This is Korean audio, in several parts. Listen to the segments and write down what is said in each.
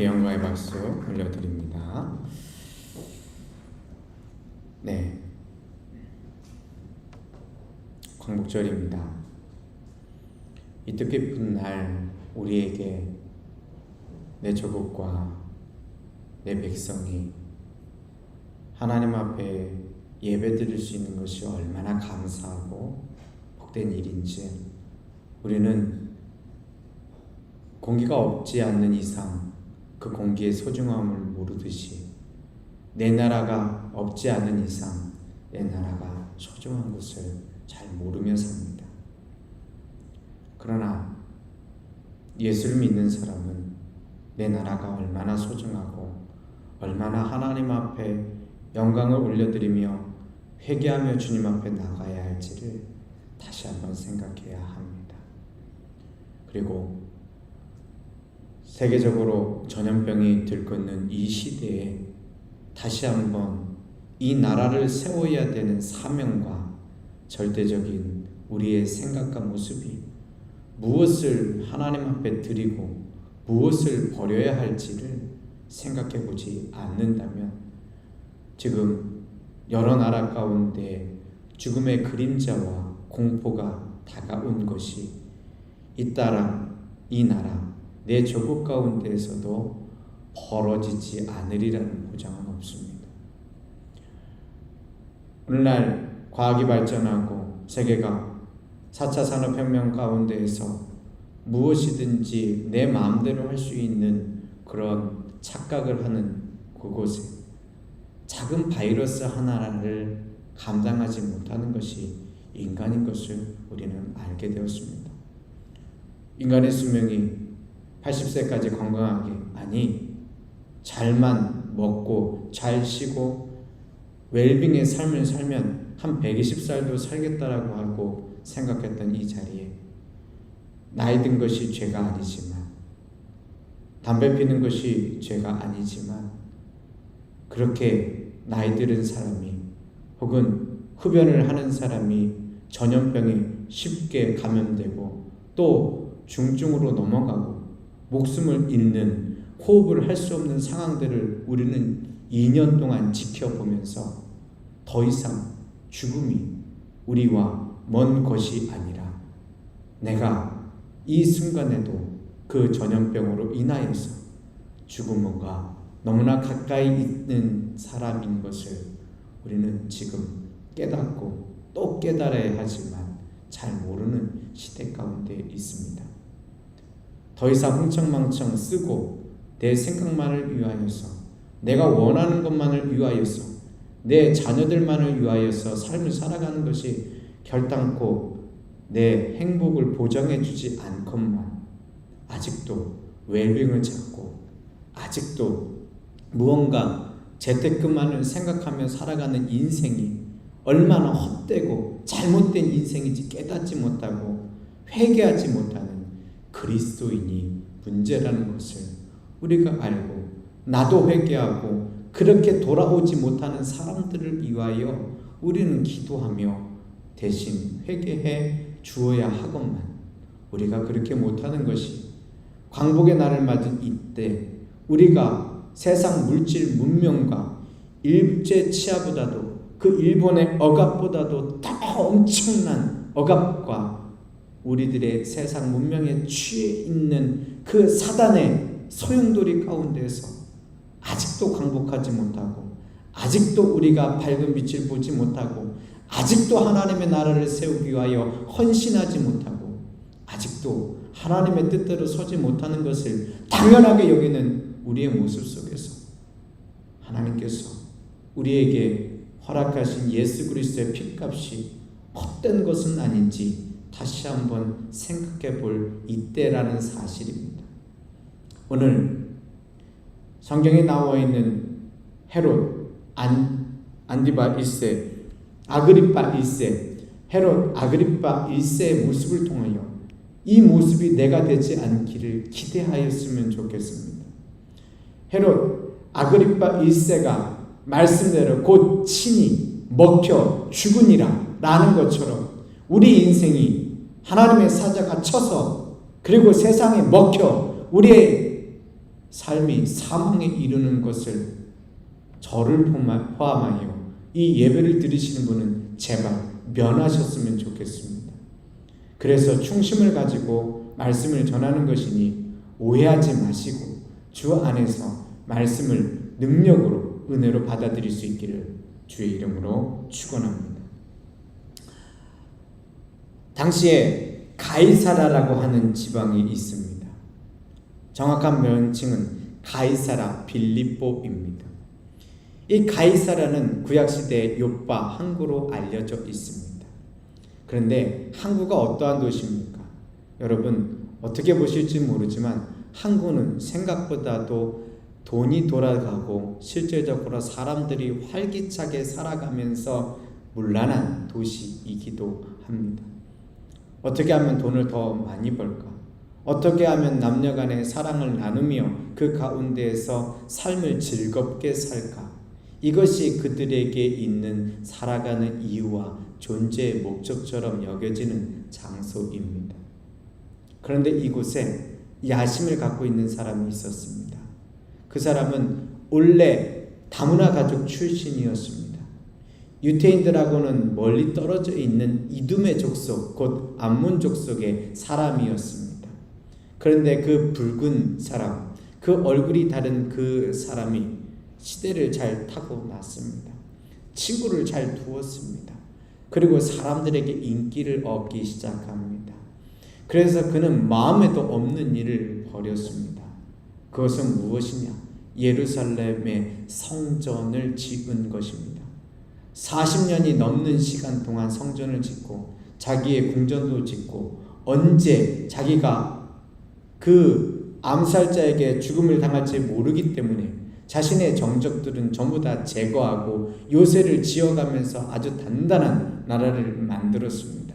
하나님께 영광의 박수 올려드립니다. 네, 광복절입니다. 이 뜻깊은 날 우리에게 내 조국과 내 백성이 하나님 앞에 예배드릴 수 있는 것이 얼마나 감사하고 복된 일인지 우리는 공기가 없지 않는 이상 그 공기의 소중함을 모르듯이 내 나라가 없지 않은 이상 내 나라가 소중한 것을 잘 모르며 삽니다. 그러나 예수를 믿는 사람은 내 나라가 얼마나 소중하고 얼마나 하나님 앞에 영광을 올려드리며 회개하며 주님 앞에 나가야 할지를 다시 한번 생각해야 합니다. 그리고 세계적으로 전염병이 들끓는 이 시대에 다시 한번 이 나라를 세워야 되는 사명과 절대적인 우리의 생각과 모습이 무엇을 하나님 앞에 드리고 무엇을 버려야 할지를 생각해 보지 않는다면 지금 여러 나라 가운데 죽음의 그림자와 공포가 다가온 것이 잇따라 이 나라 내 조국 가운데에서도 벌어지지 않으리라는 보장은 없습니다. 오늘날 과학이 발전하고 세계가 4차 산업혁명 가운데에서 무엇이든지 내 마음대로 할 수 있는 그런 착각을 하는 그곳에 작은 바이러스 하나를 감당하지 못하는 것이 인간인 것을 우리는 알게 되었습니다. 인간의 수명이 80세까지 건강하게, 아니 잘만 먹고 잘 쉬고 웰빙의 삶을 살면 한 120살도 살겠다라고 하고 생각했던 이 자리에 나이 든 것이 죄가 아니지만 담배 피는 것이 죄가 아니지만 그렇게 나이 들은 사람이 혹은 흡연을 하는 사람이 전염병에 쉽게 감염되고 또 중증으로 넘어가고 목숨을 잃는 호흡을 할 수 없는 상황들을 우리는 2년 동안 지켜보면서 더 이상 죽음이 우리와 먼 것이 아니라 내가 이 순간에도 그 전염병으로 인하여서 죽음과 너무나 가까이 있는 사람인 것을 우리는 지금 깨닫고 또 깨달아야 하지만 잘 모르는 시대 가운데 있습니다. 더 이상 흥청망청 쓰고 내 생각만을 위하여서 내가 원하는 것만을 위하여서 내 자녀들만을 위하여서 삶을 살아가는 것이 결단코 내 행복을 보장해 주지 않건만 아직도 웰빙을 찾고 아직도 무언가 재테크만을 생각하며 살아가는 인생이 얼마나 헛되고 잘못된 인생인지 깨닫지 못하고 회개하지 못하는 그리스도인이 문제라는 것을 우리가 알고 나도 회개하고 그렇게 돌아오지 못하는 사람들을 위하여 우리는 기도하며 대신 회개해 주어야 하건만 우리가 그렇게 못하는 것이 광복의 날을 맞은 이때 우리가 세상 물질 문명과 일제 치하보다도 그 일본의 억압보다도 더 엄청난 억압과 우리들의 세상 문명에 취해 있는 그 사단의 소용돌이 가운데서 아직도 광복하지 못하고 아직도 우리가 밝은 빛을 보지 못하고 아직도 하나님의 나라를 세우기 위하여 헌신하지 못하고 아직도 하나님의 뜻대로 서지 못하는 것을 당연하게 여기는 우리의 모습 속에서 하나님께서 우리에게 허락하신 예수 그리스도의 핏값이 헛된 것은 아닌지 다시 한번 생각해 볼 이때라는 사실입니다. 오늘 성경에 나와 있는 헤롯, 안디바 1세, 아그리파 1세, 헤롯, 아그리파 1세의 모습을 통하여 이 모습이 내가 되지 않기를 기대하였으면 좋겠습니다. 헤롯, 아그리파 1세가 말씀대로 곧 친히 먹혀 죽으니라 라는 것처럼 우리 인생이 하나님의 사자가 쳐서 그리고 세상에 먹혀 우리의 삶이 사망에 이르는 것을 저를 포함하여 이 예배를 들으시는 분은 제발 면하셨으면 좋겠습니다. 그래서 충심을 가지고 말씀을 전하는 것이니 오해하지 마시고 주 안에서 말씀을 능력으로 은혜로 받아들일 수 있기를 주의 이름으로 축원합니다. 당시에 가이사라라고 하는 지방이 있습니다. 정확한 명칭은 가이사라 빌립보입니다. 이 가이사라는 구약시대 요빠 항구로 알려져 있습니다. 그런데 항구가 어떠한 도시입니까? 여러분 어떻게 보실지 모르지만 항구는 생각보다도 돈이 돌아가고 실질적으로 사람들이 활기차게 살아가면서 문란한 도시이기도 합니다. 어떻게 하면 돈을 더 많이 벌까? 어떻게 하면 남녀 간의 사랑을 나누며 그 가운데에서 삶을 즐겁게 살까? 이것이 그들에게 있는 살아가는 이유와 존재의 목적처럼 여겨지는 장소입니다. 그런데 이곳에 야심을 갖고 있는 사람이 있었습니다. 그 사람은 원래 다문화 가족 출신이었습니다. 유태인들하고는 멀리 떨어져 있는 이두메 족속, 곧 암몬 족속의 사람이었습니다. 그런데 그 붉은 사람, 그 얼굴이 다른 그 사람이 시대를 잘 타고 났습니다. 친구를 잘 두었습니다. 그리고 사람들에게 인기를 얻기 시작합니다. 그래서 그는 마음에도 없는 일을 벌였습니다. 그것은 무엇이냐? 예루살렘의 성전을 지은 것입니다. 40년이 넘는 시간 동안 성전을 짓고 자기의 궁전도 짓고 언제 자기가 그 암살자에게 죽음을 당할지 모르기 때문에 자신의 정적들은 전부 다 제거하고 요새를 지어가면서 아주 단단한 나라를 만들었습니다.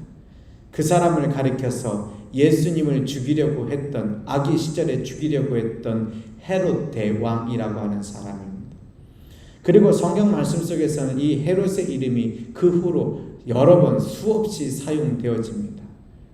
그 사람을 가리켜서 예수님을 죽이려고 했던, 아기 시절에 죽이려고 했던 헤롯 대왕이라고 하는 사람입니다. 그리고 성경 말씀 속에서는 이 헤롯의 이름이 그 후로 여러 번 수없이 사용되어집니다.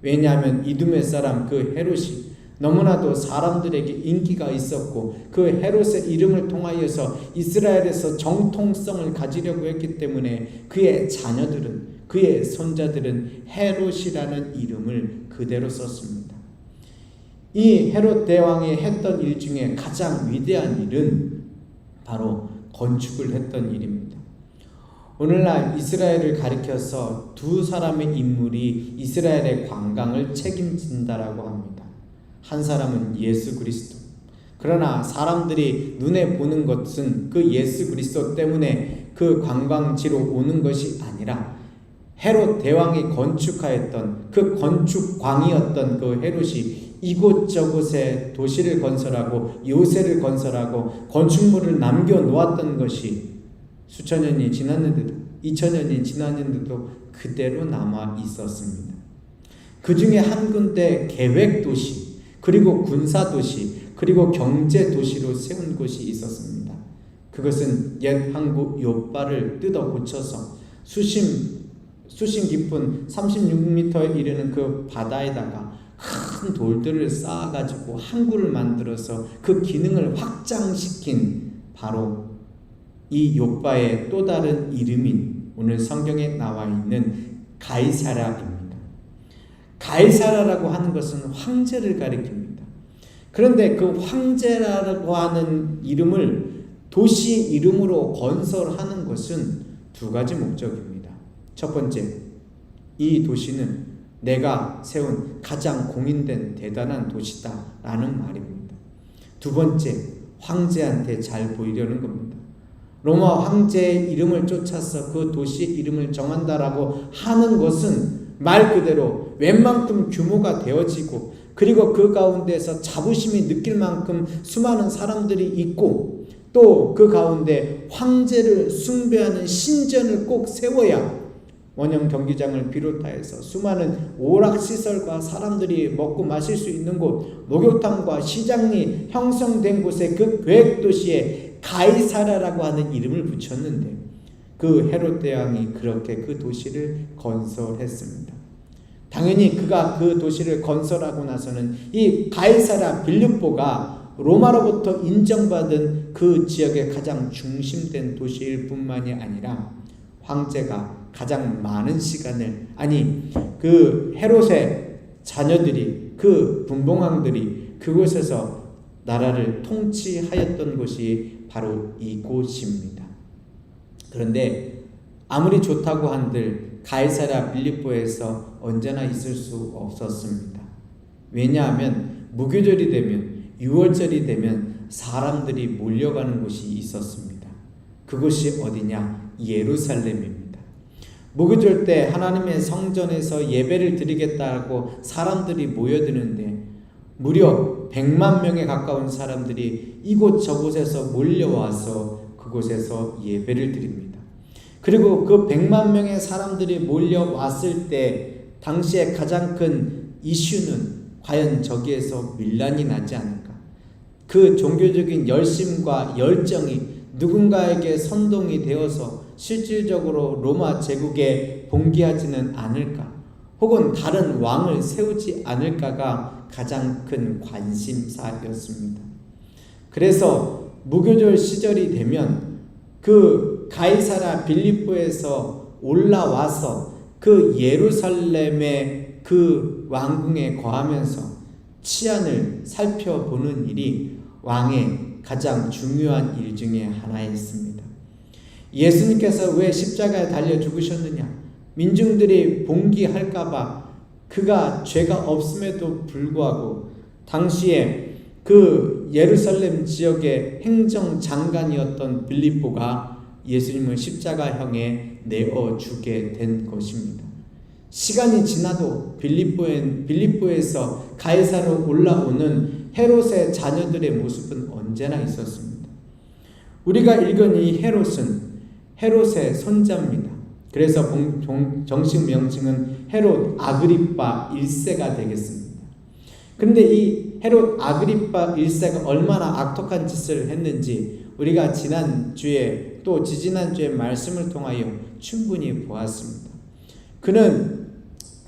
왜냐하면 이두메 사람 그 헤롯이 너무나도 사람들에게 인기가 있었고 그 헤롯의 이름을 통하여서 이스라엘에서 정통성을 가지려고 했기 때문에 그의 자녀들은, 그의 손자들은 헤롯이라는 이름을 그대로 썼습니다. 이 헤롯 대왕이 했던 일 중에 가장 위대한 일은 바로 건축을 했던 일입니다. 오늘날 이스라엘을 가리켜서 두 사람의 인물이 이스라엘의 관광을 책임진다라고 합니다. 한 사람은 예수 그리스도. 그러나 사람들이 눈에 보는 것은 그 예수 그리스도 때문에 그 관광지로 오는 것이 아니라 헤롯 대왕이 건축하였던 그 건축광이었던 그 헤롯이 이곳저곳에 도시를 건설하고 요새를 건설하고 건축물을 남겨놓았던 것이 수천 년이 지났는데도 2000년이 지났는데도 그대로 남아 있었습니다. 그 중에 한 군데 계획도시, 그리고 군사도시, 그리고 경제도시로 세운 곳이 있었습니다. 그것은 옛 항구 요빠를 뜯어 고쳐서 수심 깊은 36m에 이르는 그 바다에다가 큰 돌들을 쌓아가지고 항구를 만들어서 그 기능을 확장시킨 바로 이 요빠의 또 다른 이름인 오늘 성경에 나와 있는 가이사라입니다. 가이사라라고 하는 것은 황제를 가리킵니다. 그런데 그 황제라고 하는 이름을 도시 이름으로 건설하는 것은 두 가지 목적입니다. 첫 번째, 이 도시는 내가 세운 가장 공인된 대단한 도시다라는 말입니다. 두 번째, 황제한테 잘 보이려는 겁니다. 로마 황제의 이름을 쫓아서 그 도시의 이름을 정한다라고 하는 것은 말 그대로 웬만큼 규모가 되어지고 그리고 그 가운데서 자부심이 느낄 만큼 수많은 사람들이 있고 또 그 가운데 황제를 숭배하는 신전을 꼭 세워야 원형 경기장을 비롯하여서 수많은 오락시설과 사람들이 먹고 마실 수 있는 곳, 목욕탕과 시장이 형성된 곳에 그 계획도시에 가이사라라고 하는 이름을 붙였는데 그 헤롯 대왕이 그렇게 그 도시를 건설했습니다. 당연히 그가 그 도시를 건설하고 나서는 이 가이사라 빌립보가 로마로부터 인정받은 그 지역의 가장 중심된 도시일 뿐만이 아니라 황제가 가장 많은 시간을, 그 헤롯의 자녀들이, 그 분봉왕들이 그곳에서 나라를 통치하였던 곳이 바로 이곳입니다. 그런데 아무리 좋다고 한들 가이사랴 빌립보에서 언제나 있을 수 없었습니다. 왜냐하면 무교절이 되면, 유월절이 되면 사람들이 몰려가는 곳이 있었습니다. 그곳이 어디냐? 예루살렘입니다. 무교절 때 하나님의 성전에서 예배를 드리겠다고 사람들이 모여드는데 무려 100만 명에 가까운 사람들이 이곳 저곳에서 몰려와서 그곳에서 예배를 드립니다. 그리고 그 100만 명의 사람들이 몰려왔을 때 당시에 가장 큰 이슈는 과연 저기에서 밀란이 나지 않을까? 그 종교적인 열심과 열정이 누군가에게 선동이 되어서 실질적으로 로마 제국에 봉기하지는 않을까? 혹은 다른 왕을 세우지 않을까가 가장 큰 관심사였습니다. 그래서 무교절 시절이 되면 그 가이사랴 빌립보에서 올라와서 그 예루살렘의 그 왕궁에 거하면서 치안을 살펴보는 일이 왕의 가장 중요한 일 중에 하나였습니다. 예수님께서 왜 십자가에 달려 죽으셨느냐? 민중들이 봉기할까봐 그가 죄가 없음에도 불구하고 당시에 그 예루살렘 지역의 행정장관이었던 빌립보가 예수님을 십자가형에 내어주게 된 것입니다. 시간이 지나도 빌립보에서 가이사로 올라오는 헤롯의 자녀들의 모습은 언제나 있었습니다. 우리가 읽은 이 헤롯은 헤롯의 손자입니다. 그래서 정식 명칭은 헤롯 아그리파 1세가 되겠습니다. 그런데 이 헤롯 아그리파 1세가 얼마나 악독한 짓을 했는지 우리가 지난주에 또 지지난주에 말씀을 통하여 충분히 보았습니다. 그는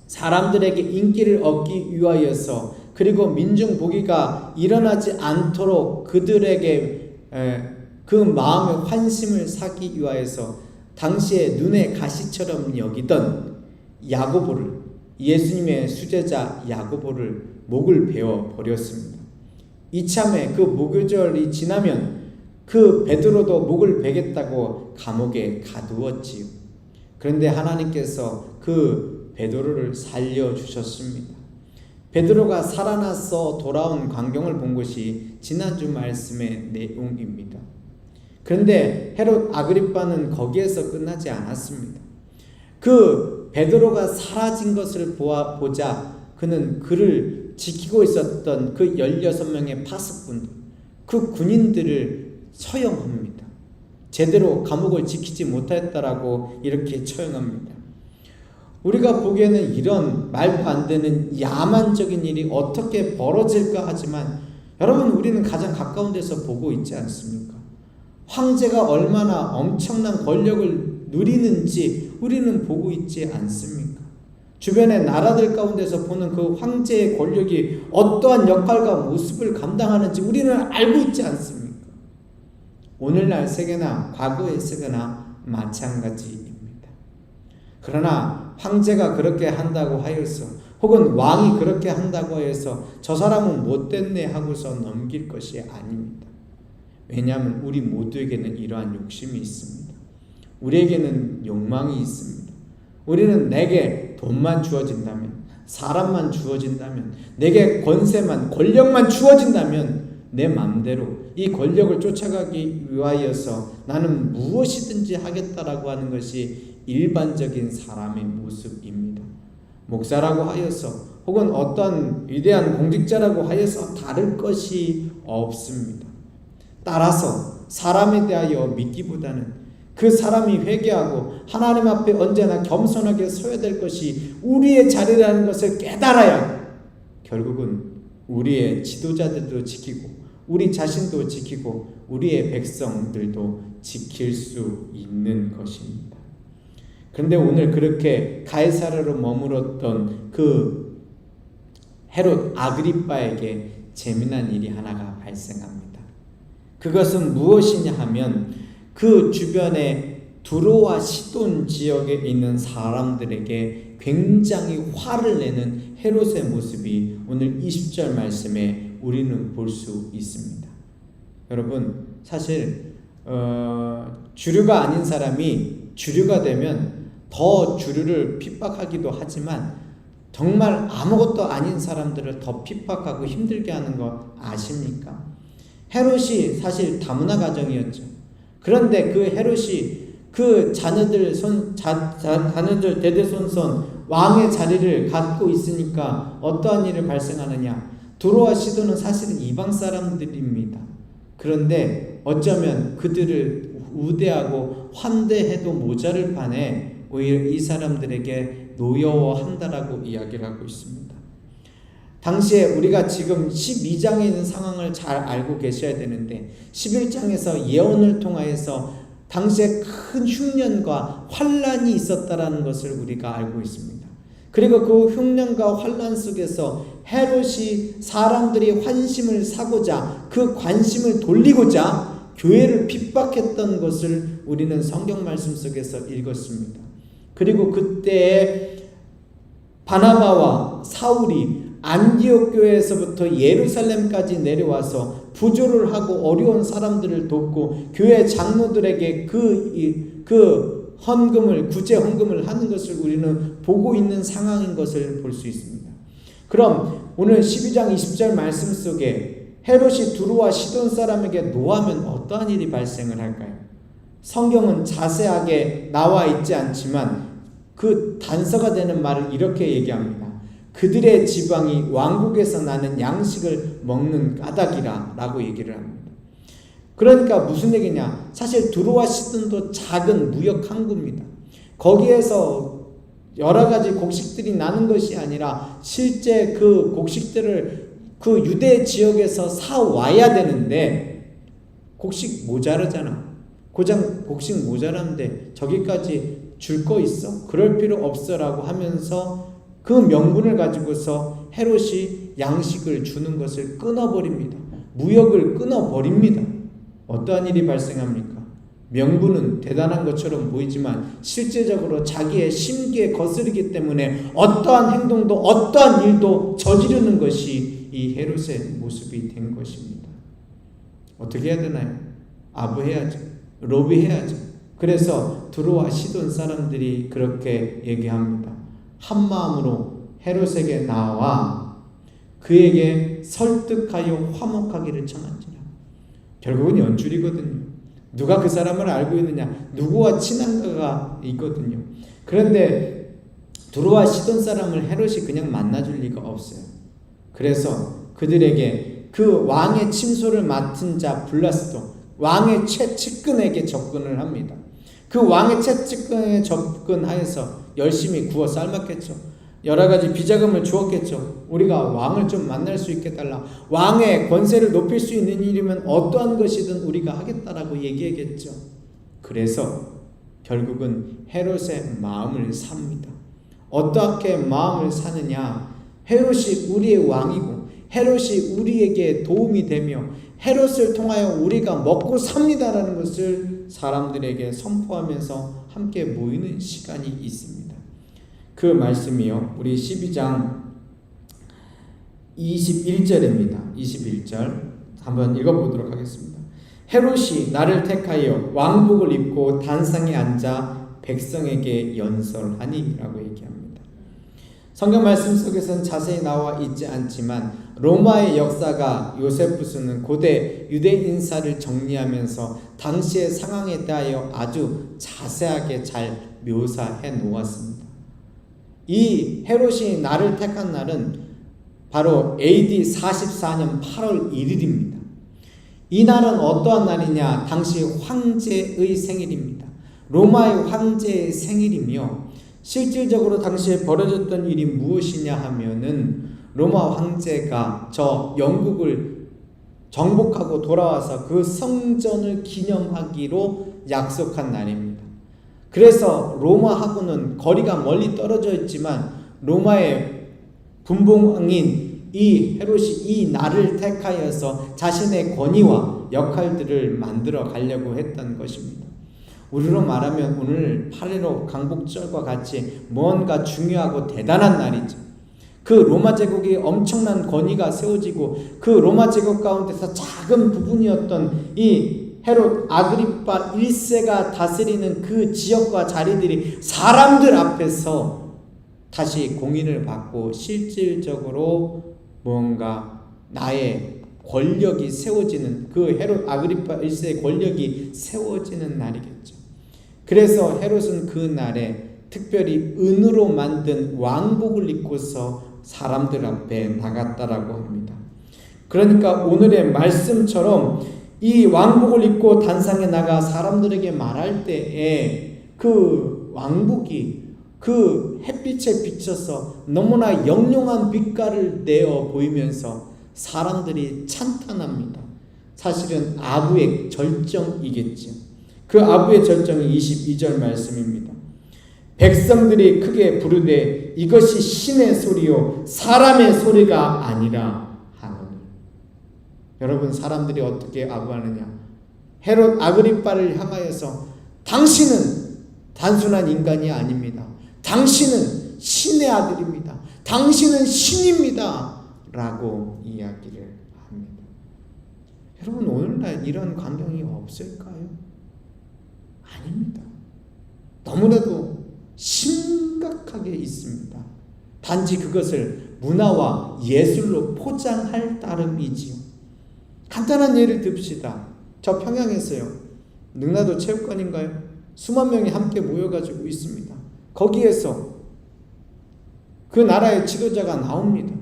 사람들에게 인기를 얻기 위하여서, 그리고 민중 보기가 일어나지 않도록 그들에게 그 마음의 환심을 사기 위하여서 당시에 눈의 가시처럼 여기던 야고보를, 예수님의 수제자 야고보를 목을 베어 버렸습니다. 이참에 그 무교절이 지나면 그 베드로도 목을 베겠다고 감옥에 가두었지요. 그런데 하나님께서 그 베드로를 살려주셨습니다. 베드로가 살아나서 돌아온 광경을 본 것이 지난주 말씀의 내용입니다. 그런데 헤롯 아그리파는 거기에서 끝나지 않았습니다. 그 베드로가 사라진 것을 보자 그는 그를 지키고 있었던 그 16명의 파수꾼들, 그 군인들을 처형합니다. 제대로 감옥을 지키지 못했다라고 이렇게 처형합니다. 우리가 보기에는 이런 말도 안 되는 야만적인 일이 어떻게 벌어질까 하지만 여러분, 우리는 가장 가까운 데서 보고 있지 않습니까? 황제가 얼마나 엄청난 권력을 누리는지 우리는 보고 있지 않습니까? 주변의 나라들 가운데서 보는 그 황제의 권력이 어떠한 역할과 모습을 감당하는지 우리는 알고 있지 않습니까? 오늘날 세계나 과거의 세계나 마찬가지입니다. 그러나 황제가 그렇게 한다고 하여서, 혹은 왕이 그렇게 한다고 해서 저 사람은 못됐네 하고서 넘길 것이 아닙니다. 왜냐하면 우리 모두에게는 이러한 욕심이 있습니다. 우리에게는 욕망이 있습니다. 우리는 내게 돈만 주어진다면, 사람만 주어진다면, 내게 권세만, 권력만 주어진다면 내 마음대로 이 권력을 쫓아가기 위하여서 나는 무엇이든지 하겠다라고 하는 것이 일반적인 사람의 모습입니다. 목사라고 하여서, 혹은 어떤 위대한 공직자라고 하여서 다를 것이 없습니다. 따라서 사람에 대하여 믿기보다는 그 사람이 회개하고 하나님 앞에 언제나 겸손하게 서야 될 것이 우리의 자리라는 것을 깨달아야 결국은 우리의 지도자들도 지키고 우리 자신도 지키고 우리의 백성들도 지킬 수 있는 것입니다. 그런데 오늘 그렇게 가이사랴로 머물었던 그 헤롯 아그리파에게 재미난 일이 하나가 발생합니다. 그것은 무엇이냐 하면 그 주변에 두로와 시돈 지역에 있는 사람들에게 굉장히 화를 내는 헤롯의 모습이 오늘 20절 말씀에 우리는 볼 수 있습니다. 여러분, 사실 주류가 아닌 사람이 주류가 되면 더 주류를 핍박하기도 하지만 정말 아무것도 아닌 사람들을 더 핍박하고 힘들게 하는 거 아십니까? 헤롯이 사실 다문화 가정이었죠. 그런데 그 헤롯이 그 자녀들 대대손손 왕의 자리를 갖고 있으니까 어떠한 일이 발생하느냐? 두로와 시돈은 사실은 이방 사람들입니다. 그런데 어쩌면 그들을 우대하고 환대해도 모자를 판에 오히려 이 사람들에게 노여워한다라고 이야기를 하고 있습니다. 당시에 우리가 지금 12장에 있는 상황을 잘 알고 계셔야 되는데 11장에서 예언을 통하여서 당시에 큰 흉년과 환란이 있었다라는 것을 우리가 알고 있습니다. 그리고 그 흉년과 환란 속에서 헤롯이 사람들이 환심을 사고자 그 관심을 돌리고자 교회를 핍박했던 것을 우리는 성경 말씀 속에서 읽었습니다. 그리고 그때 바나바와 사울이 안디옥 교회에서부터 예루살렘까지 내려와서 부조를 하고 어려운 사람들을 돕고 교회 장로들에게 그 헌금을 구제 헌금을 하는 것을 우리는 보고 있는 상황인 것을 볼 수 있습니다. 그럼 오늘 12장 20절 말씀 속에 헤롯이 두로와 시돈 사람에게 노하면 어떠한 일이 발생을 할까요? 성경은 자세하게 나와 있지 않지만 그 단서가 되는 말을 이렇게 얘기합니다. 그들의 지방이 왕국에서 나는 양식을 먹는 까닭이라 라고 얘기를 합니다. 그러니까 무슨 얘기냐? 사실 두로와 시돈도 작은 무역 항구입니다. 거기에서 여러 가지 곡식들이 나는 것이 아니라 실제 그 곡식들을 그 유대 지역에서 사와야 되는데 곡식 모자르잖아. 고장 곡식 모자란데 저기까지 줄 거 있어? 그럴 필요 없어 라고 하면서 그 명분을 가지고서 헤롯이 양식을 주는 것을 끊어버립니다. 무역을 끊어버립니다. 어떠한 일이 발생합니까? 명분은 대단한 것처럼 보이지만 실제적으로 자기의 심기에 거스르기 때문에 어떠한 행동도 어떠한 일도 저지르는 것이 이 헤롯의 모습이 된 것입니다. 어떻게 해야 되나요? 아부해야죠. 로비해야죠. 그래서 두로와 시돈 사람들이 그렇게 얘기합니다. 한 마음으로 헤롯에게 나와 그에게 설득하여 화목하기를 청한지라. 결국은 연출이거든요. 누가 그 사람을 알고 있느냐? 누구와 친한가가 있거든요. 그런데 두로와 시돈 사람을 헤롯이 그냥 만나줄 리가 없어요. 그래서 그들에게 그 왕의 침소를 맡은 자 블라스도 왕의 최측근에게 접근을 합니다. 그 왕의 최측근에 접근하여서 열심히 구워 삶았겠죠. 여러 가지 비자금을 주었겠죠. 우리가 왕을 좀 만날 수 있게 달라. 왕의 권세를 높일 수 있는 일이면 어떠한 것이든 우리가 하겠다라고 얘기하겠죠. 그래서 결국은 헤롯의 마음을 삽니다. 어떻게 마음을 사느냐? 헤롯이 우리의 왕이고 헤롯이 우리에게 도움이 되며 헤롯을 통하여 우리가 먹고 삽니다라는 것을 사람들에게 선포하면서 함께 모이는 시간이 있습니다. 그 말씀이요, 우리 12장 21절입니다. 21절 한번 읽어보도록 하겠습니다. 헤롯이 나를 택하여 왕복을 입고 단상에 앉아 백성에게 연설하니 라고 얘기합니다. 성경 말씀 속에서는 자세히 나와 있지 않지만 로마의 역사가 요세푸스는 고대 유대 인사를 정리하면서 당시의 상황에 대하여 아주 자세하게 잘 묘사해 놓았습니다. 이 헤롯이 나를 택한 날은 바로 AD 44년 8월 1일입니다. 이 날은 어떠한 날이냐? 당시 황제의 생일입니다. 로마의 황제의 생일이며 실질적으로 당시에 벌어졌던 일이 무엇이냐 하면은 로마 황제가 저 영국을 정복하고 돌아와서 그 성전을 기념하기로 약속한 날입니다. 그래서 로마하고는 거리가 멀리 떨어져 있지만 로마의 분봉왕인 이 헤롯이 이 날을 택하여서 자신의 권위와 역할들을 만들어 가려고 했던 것입니다. 우리로 말하면 오늘 8.15 강복절과 같이 뭔가 중요하고 대단한 날이죠. 그 로마 제국이 엄청난 권위가 세워지고 그 로마 제국 가운데서 작은 부분이었던 이 헤롯 아그리파 1세가 다스리는 그 지역과 자리들이 사람들 앞에서 다시 공인을 받고 실질적으로 뭔가 나의 권력이 세워지는, 그 헤롯 아그리파 1세의 권력이 세워지는 날이겠죠. 그래서 헤롯은 그 날에 특별히 은으로 만든 왕복을 입고서 사람들 앞에 나갔다라고 합니다. 그러니까 오늘의 말씀처럼 이 왕복을 입고 단상에 나가 사람들에게 말할 때에 그 왕복이 그 햇빛에 비쳐서 너무나 영롱한 빛깔을 내어 보이면서 사람들이 찬탄합니다. 사실은 아부의 절정이겠죠. 그 아부의 절정이 22절 말씀입니다. 백성들이 크게 부르되 이것이 신의 소리요 사람의 소리가 아니라 하노니. 여러분, 사람들이 어떻게 아부하느냐? 헤롯 아그리빠를 향하여서 당신은 단순한 인간이 아닙니다. 당신은 신의 아들입니다. 당신은 신입니다. 라고 이야기를 합니다. 여러분, 오늘날 이런 광경이 없을까요? 아닙니다. 너무나도 심각하게 있습니다. 단지 그것을 문화와 예술로 포장할 따름이지요. 간단한 예를 듭시다. 저 평양에서요, 능라도 체육관인가요? 수만 명이 함께 모여가지고 있습니다. 거기에서 그 나라의 지도자가 나옵니다.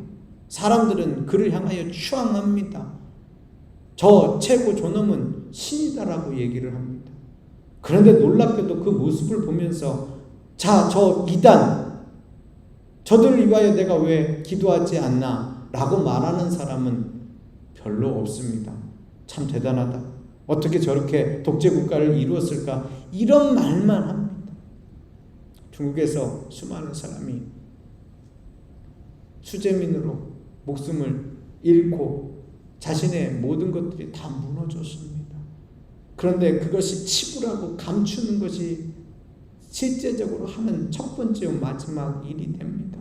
사람들은 그를 향하여 추앙합니다. 저 최고 존엄은 신이다라고 얘기를 합니다. 그런데 놀랍게도 그 모습을 보면서 자, 저 이단, 저들을 위하여 내가 왜 기도하지 않나? 라고 말하는 사람은 별로 없습니다. 참 대단하다. 어떻게 저렇게 독재국가를 이루었을까? 이런 말만 합니다. 중국에서 수많은 사람이 수재민으로 목숨을 잃고 자신의 모든 것들이 다 무너졌습니다. 그런데 그것이 치부라고 감추는 것이 실제적으로 하는 첫 번째와 마지막 일이 됩니다.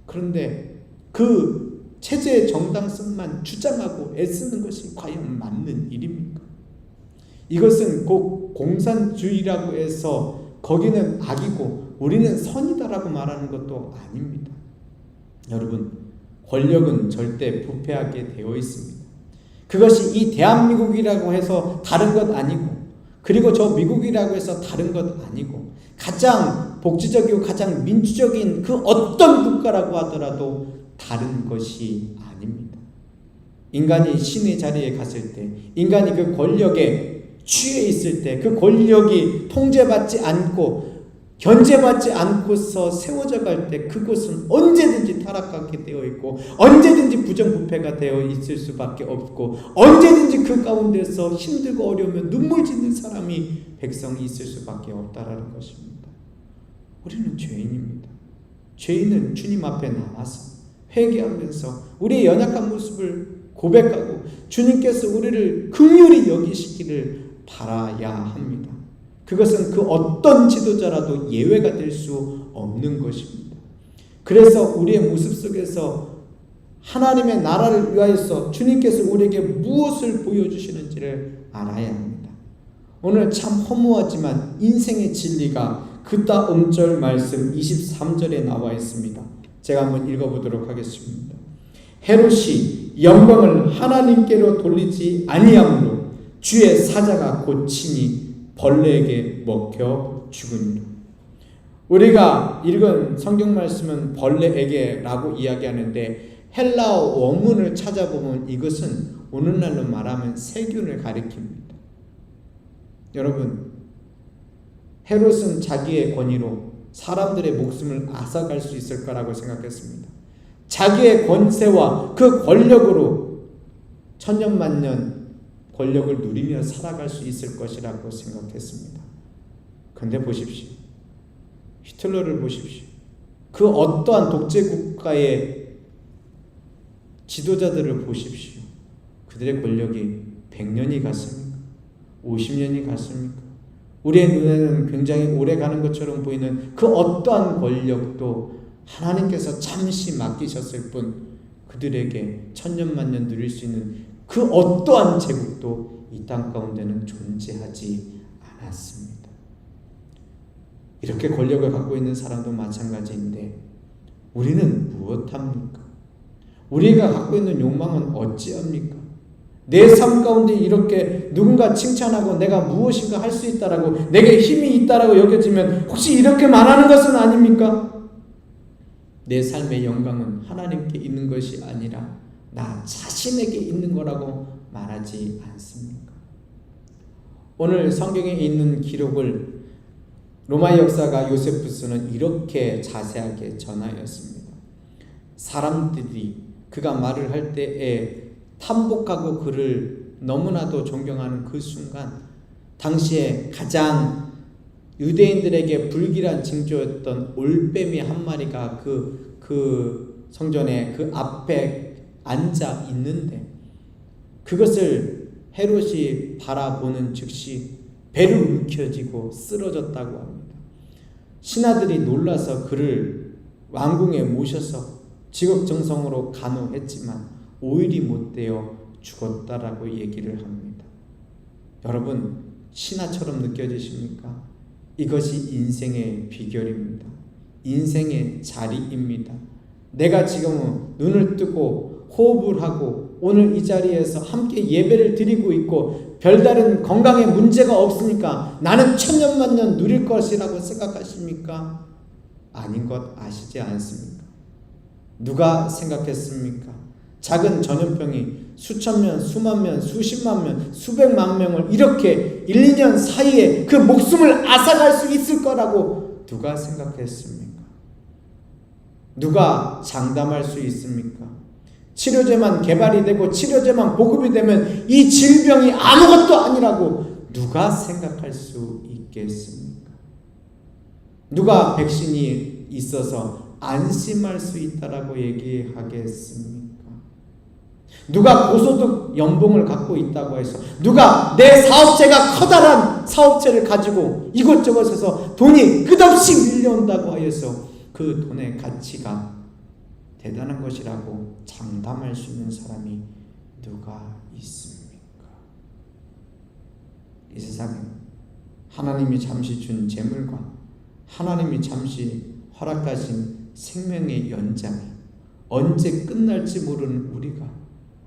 그런데 그 체제의 정당성만 주장하고 애쓰는 것이 과연 맞는 일입니까? 이것은 곧 공산주의라고 해서 거기는 악이고 우리는 선이다라고 말하는 것도 아닙니다. 여러분, 권력은 절대 부패하게 되어 있습니다. 그것이 이 대한민국이라고 해서 다른 것 아니고, 그리고 저 미국이라고 해서 다른 것 아니고, 가장 복지적이고 가장 민주적인 그 어떤 국가라고 하더라도 다른 것이 아닙니다. 인간이 신의 자리에 갔을 때, 인간이 그 권력에 취해 있을 때, 그 권력이 통제받지 않고 견제받지 않고서 세워져 갈 때 그곳은 언제든지 타락하게 되어 있고 언제든지 부정부패가 되어 있을 수밖에 없고 언제든지 그 가운데서 힘들고 어려우면 눈물 짓는 사람이 백성이 있을 수밖에 없다라는 것입니다. 우리는 죄인입니다. 죄인은 주님 앞에 나와서 회개하면서 우리의 연약한 모습을 고백하고 주님께서 우리를 긍휼히 여기시기를 바라야 합니다. 그것은 그 어떤 지도자라도 예외가 될 수 없는 것입니다. 그래서 우리의 모습 속에서 하나님의 나라를 위하여서 주님께서 우리에게 무엇을 보여주시는지를 알아야 합니다. 오늘 참 허무하지만 인생의 진리가 그따 음절 말씀 23절에 나와 있습니다. 제가 한번 읽어보도록 하겠습니다. 헤롯이 영광을 하나님께로 돌리지 아니함으로 주의 사자가 고치니 벌레에게 먹혀 죽으니라. 우리가 읽은 성경 말씀은 벌레에게라고 이야기하는데 헬라어 원문을 찾아보면 이것은 오늘날로 말하면 세균을 가리킵니다. 여러분, 헤롯은 자기의 권위로 사람들의 목숨을 앗아갈 수 있을 거라고 생각했습니다. 자기의 권세와 그 권력으로 천년만년 권력을 누리며 살아갈 수 있을 것이라고 생각했습니다. 그런데 보십시오. 히틀러를 보십시오. 그 어떠한 독재국가의 지도자들을 보십시오. 그들의 권력이 100년이 갔습니까? 50년이 갔습니까? 우리의 눈에는 굉장히 오래 가는 것처럼 보이는 그 어떠한 권력도 하나님께서 잠시 맡기셨을 뿐 그들에게 천년만년 누릴 수 있는 그 어떠한 제국도 이 땅 가운데는 존재하지 않았습니다. 이렇게 권력을 갖고 있는 사람도 마찬가지인데 우리는 무엇합니까? 우리가 갖고 있는 욕망은 어찌합니까? 내 삶 가운데 이렇게 누군가 칭찬하고 내가 무엇인가 할 수 있다라고 내게 힘이 있다라고 여겨지면 혹시 이렇게 말하는 것은 아닙니까? 내 삶의 영광은 하나님께 있는 것이 아니라 나 자신에게 있는 거라고 말하지 않습니까? 오늘 성경에 있는 기록을 로마 역사가 요세푸스는 이렇게 자세하게 전하였습니다. 사람들이 그가 말을 할 때에 탐복하고 그를 너무나도 존경하는 그 순간 당시에 가장 유대인들에게 불길한 징조였던 올빼미 한 마리가 그 성전의 그 앞에 앉아 있는데 그것을 헤롯이 바라보는 즉시 배를 움켜쥐고 쓰러졌다고 합니다. 신하들이 놀라서 그를 왕궁에 모셔서 지극정성으로 간호했지만 오일이 못되어 죽었다라고 얘기를 합니다. 여러분, 신하처럼 느껴지십니까? 이것이 인생의 비결입니다. 인생의 자리입니다. 내가 지금 눈을 뜨고 호흡을 하고 오늘 이 자리에서 함께 예배를 드리고 있고 별다른 건강에 문제가 없으니까 나는 천년만년 누릴 것이라고 생각하십니까? 아닌 것 아시지 않습니까? 누가 생각했습니까? 작은 전염병이 수천 명, 수만 명, 수십만 명, 수백만 명을 이렇게 1, 2년 사이에 그 목숨을 앗아갈 수 있을 거라고 누가 생각했습니까? 누가 장담할 수 있습니까? 치료제만 개발이 되고 치료제만 보급이 되면 이 질병이 아무것도 아니라고 누가 생각할 수 있겠습니까? 누가 백신이 있어서 안심할 수 있다라고 얘기하겠습니까? 누가 고소득 연봉을 갖고 있다고 해서 누가 내 사업체가 커다란 사업체를 가지고 이곳저곳에서 돈이 끝없이 밀려온다고 하여서 그 돈의 가치가 대단한 것이라고 장담할 수 있는 사람이 누가 있습니까? 이 세상에 하나님이 잠시 준 재물과 하나님이 잠시 허락하신 생명의 연장이 언제 끝날지 모르는 우리가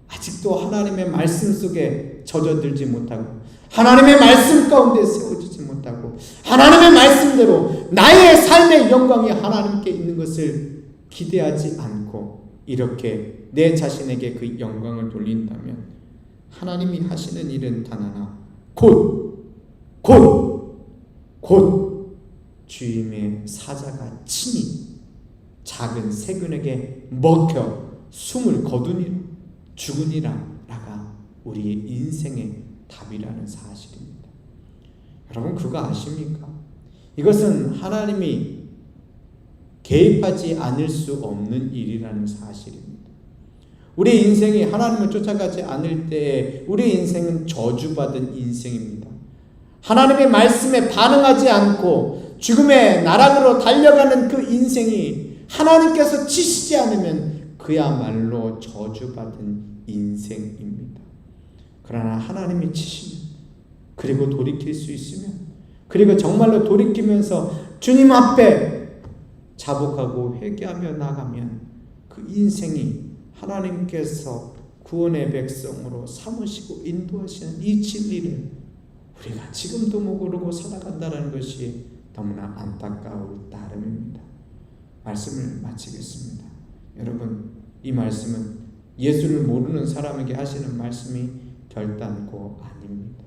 아직도 하나님의 말씀 속에 젖어들지 못하고 하나님의 말씀 가운데 세워지지 못하고 하나님의 말씀대로 나의 삶의 영광이 하나님께 있는 것을 기대하지 않고 이렇게 내 자신에게 그 영광을 돌린다면 하나님이 하시는 일은 단 하나 곧 주임의 사자가 친히 작은 세균에게 먹혀 숨을 거두니라 죽으니라가 우리의 인생의 답이라는 사실입니다. 여러분 그거 아십니까? 이것은 하나님이 개입하지 않을 수 없는 일이라는 사실입니다. 우리 인생이 하나님을 쫓아가지 않을 때에 우리 인생은 저주받은 인생입니다. 하나님의 말씀에 반응하지 않고 죽음의 나락으로 달려가는 그 인생이 하나님께서 치시지 않으면 그야말로 저주받은 인생입니다. 그러나 하나님이 치시면 그리고 돌이킬 수 있으면 그리고 정말로 돌이키면서 주님 앞에 자복하고 회개하며 나가면 그 인생이 하나님께서 구원의 백성으로 삼으시고 인도하시는 이 진리를 우리가 지금도 모르고 살아간다는 것이 너무나 안타까울 따름입니다. 말씀을 마치겠습니다. 여러분 이 말씀은 예수를 모르는 사람에게 하시는 말씀이 결단코 아닙니다.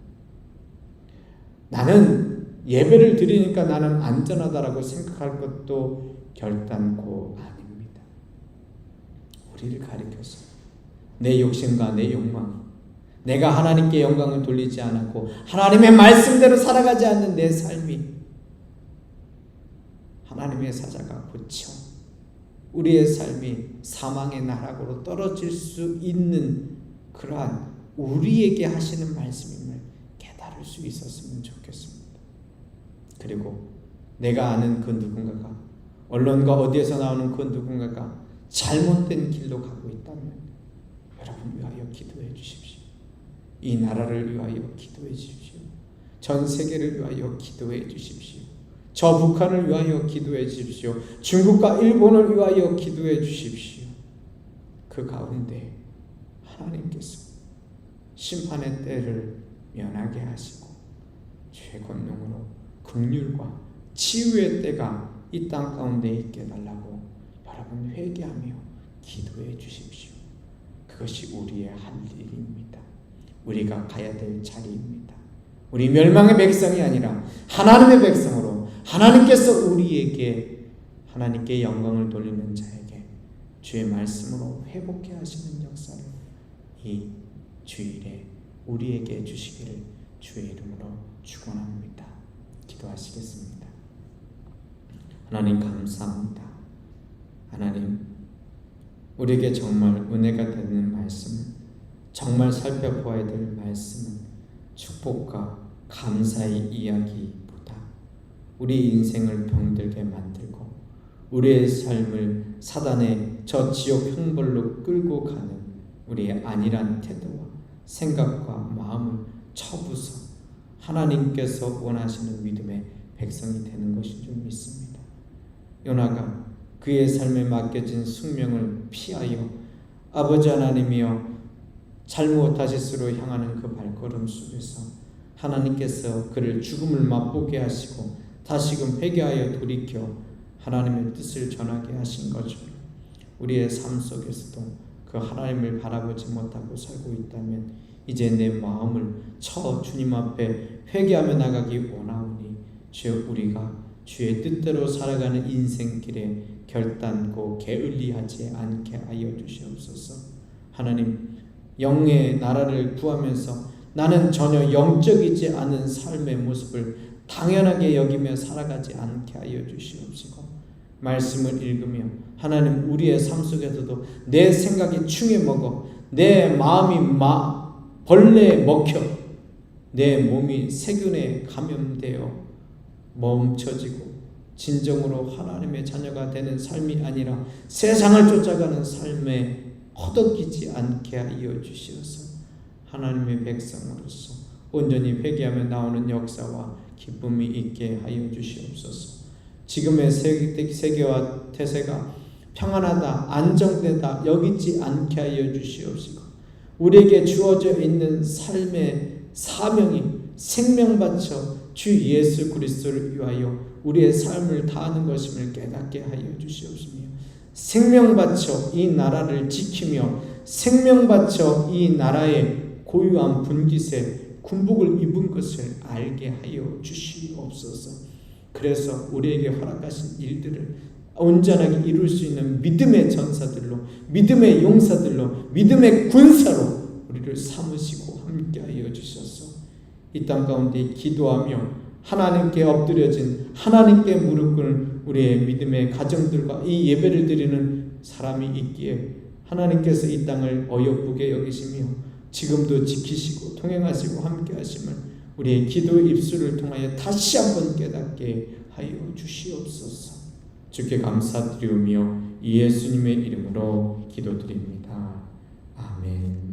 나는 예배를 드리니까 나는 안전하다라고 생각할 것도 결단코 아닙니다. 우리를 가리켜서 내 욕심과 내 욕망, 내가 하나님께 영광을 돌리지 않았고 하나님의 말씀대로 살아가지 않는 내 삶이 하나님의 사자가 고쳐 우리의 삶이 사망의 나락으로 떨어질 수 있는 그러한 우리에게 하시는 말씀임을 깨달을 수 있었으면 좋겠습니다. 그리고 내가 아는 그 누군가가, 언론과 어디에서 나오는 그 누군가가 잘못된 길로 가고 있다면 여러분 위하여 기도해 주십시오. 이 나라를 위하여 기도해 주십시오. 전 세계를 위하여 기도해 주십시오. 저 북한을 위하여 기도해 주십시오. 중국과 일본을 위하여 기도해 주십시오. 그 가운데 하나님께서 심판의 때를 면하게 하시고 죄 권능으로 긍휼과 치유의 때가 이 땅 가운데 있게 해달라고 여러분 회개하며 기도해 주십시오. 그것이 우리의 할 일입니다. 우리가 가야 될 자리입니다. 우리 멸망의 백성이 아니라 하나님의 백성으로 하나님께서 우리에게 하나님께 영광을 돌리는 자에게 주의 말씀으로 회복해 하시는 역사를 이 주일에 우리에게 주시기를 주의 이름으로 축원합니다. 기도하시겠습니다. 하나님 감사합니다. 하나님 우리에게 정말 은혜가 되는 말씀을, 정말 살펴보아야 될 말씀은 축복과 감사의 이야기보다 우리 인생을 병들게 만들고 우리의 삶을 사단의 저 지옥 형벌로 끌고 가는 우리의 안일한 태도와 생각과 마음을 쳐부숴 하나님께서 원하시는 믿음의 백성이 되는 것인 줄 믿습니다. 요나가 그의 삶에 맡겨진 숙명을 피하여 아버지 하나님이여 잘못 다시스로 향하는 그 발걸음 속에서 하나님께서 그를 죽음을 맛보게 하시고 다시금 회개하여 돌이켜 하나님의 뜻을 전하게 하신 것처럼 우리의 삶 속에서도 그 하나님을 바라보지 못하고 살고 있다면 이제 내 마음을 쳐 주님 앞에 회개하며 나가기 원하오니 주여 우리가 주의 뜻대로 살아가는 인생길에 결단코 게을리하지 않게 하여 주시옵소서. 하나님 영의 나라를 구하면서 나는 전혀 영적이지 않은 삶의 모습을 당연하게 여기며 살아가지 않게 하여 주시옵시고 말씀을 읽으며 하나님 우리의 삶 속에서도 내 생각이 충에 먹어 내 마음이 벌레에 먹혀 내 몸이 세균에 감염되어 멈춰지고 진정으로 하나님의 자녀가 되는 삶이 아니라 세상을 쫓아가는 삶에 허덕이지 않게 하여 주시옵소서. 하나님의 백성으로서 온전히 회개하며 나오는 역사와 기쁨이 있게 하여 주시옵소서. 지금의 세계와 태세가 평안하다, 안정되다 여기지 않게 하여 주시옵시고 우리에게 주어져 있는 삶의 사명이 생명 바쳐 주 예수 그리스도를 위하여 우리의 삶을 다하는 것임을 깨닫게 하여 주시옵시며 생명 바쳐 이 나라를 지키며 생명 바쳐 이 나라의 고유한 분깃에 군복을 입은 것을 알게 하여 주시옵소서. 그래서 우리에게 허락하신 일들을 온전하게 이룰 수 있는 믿음의 전사들로, 믿음의 용사들로, 믿음의 군사로 우리를 삼으시고 함께하여 주셔서 이 땅 가운데 기도하며 하나님께 엎드려진 하나님께 무릎 꿇은 우리의 믿음의 가정들과 이 예배를 드리는 사람이 있기에 하나님께서 이 땅을 어여쁘게 여기시며 지금도 지키시고 통행하시고 함께하심을 우리의 기도 입술을 통하여 다시 한번 깨닫게 하여 주시옵소서. 주께 감사드리며 예수님의 이름으로 기도드립니다. 아멘.